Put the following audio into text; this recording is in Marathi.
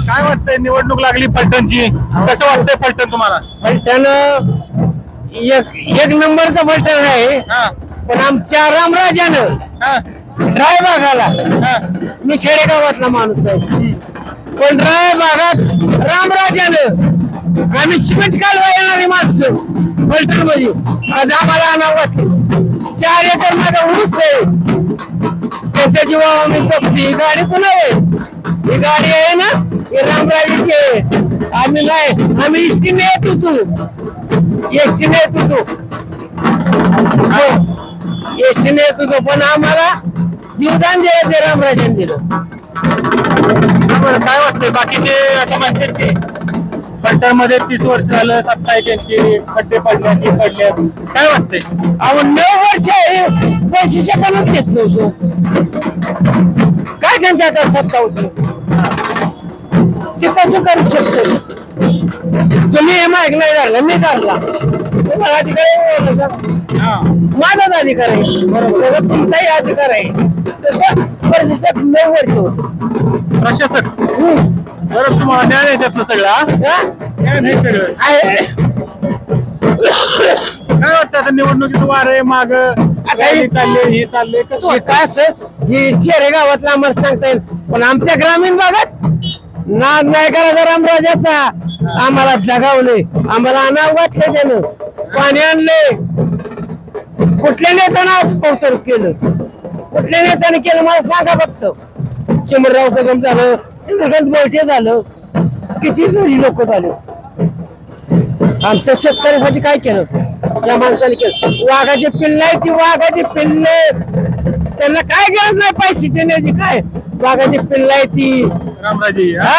काय वाटतंय निवडणूक लागली फलटणची कसं वाटतंय फलटण तुम्हाला? फलटण एक नंबरचं फलटण आहे. हा पण आमच्या रामराजानं हा ड्राय भागाला, हा मी खेडेगावातला माणूस आहे, पण ड्राय भागात रामराजानं आम्ही सिमेंट कालवा येणारी माणसं फलटण मध्ये आज आम्हाला आणावं वाटलं. 4 एकर माझा ऊस आहे, त्याच्या जीवावर आम्ही जपते. ही गाडी पुन्हा आहे, ही गाडी आहे ना, ही रामराजाची आहे. आम्ही नाही, आम्ही एसटीने येत होतो, एसटीने येत होतो, एसटीने येत होतो, पण आम्हाला जीवदान दिलं ते रामराजाने दिलं. बरं, काय वाटतंय बाकीचे आता म्हणतात की फलटण मध्ये 30 वर्ष झालं सत्ता आहे त्यांची, खड्डे पडल्यात हे पडल्यात, काय वाटतंय? अहो 9 वर्ष पैशाच्या पणच घेत नव्हतो, काय त्यांच्या हातात सत्ता होती, ते कसं करू शकतो? तुम्ही हे माहीत नाही झालं, मी काढला, तुम्हाला अधिकार आहे, माझाच अधिकार आहे, बरोबर, तुमचाही अधिकार आहे. तसं प्रशासक 9 वर्ष होत. प्रशासक बरं, तुम्हाला न्याय आहे त्यातलं सगळं? हा? न्याय नाही सगळं काय वाटतं आता निवडणुकीत वार आहे माग चालले हे चालले कसं काय असं हे शहरे गावातला आम्हाला सांगता येईल, पण आमच्या ग्रामीण भागात नाद नाही करायचा रामराजाचा. आम्हाला जगावले, आम्हाला अनाव वाटले, त्यानं पाणी आणले. कुठल्या नेत्यानं आज कौतुक केलं, कुठल्या नेत्याने केलं मला सांगा फक्त. चिमरराव कदम झालं, चंद्रकांत मोहिते झालं, किती जरी लोक झाले. आमच्या शेतकऱ्यासाठी काय केलं या माणसाने केलं? वाघाची पिल्ल आहे ती, वाघाची पिल्ल, त्यांना काय गरज नाही पैशाची नाही, काय वाघाची पिल्ल आहे ती. रामराजे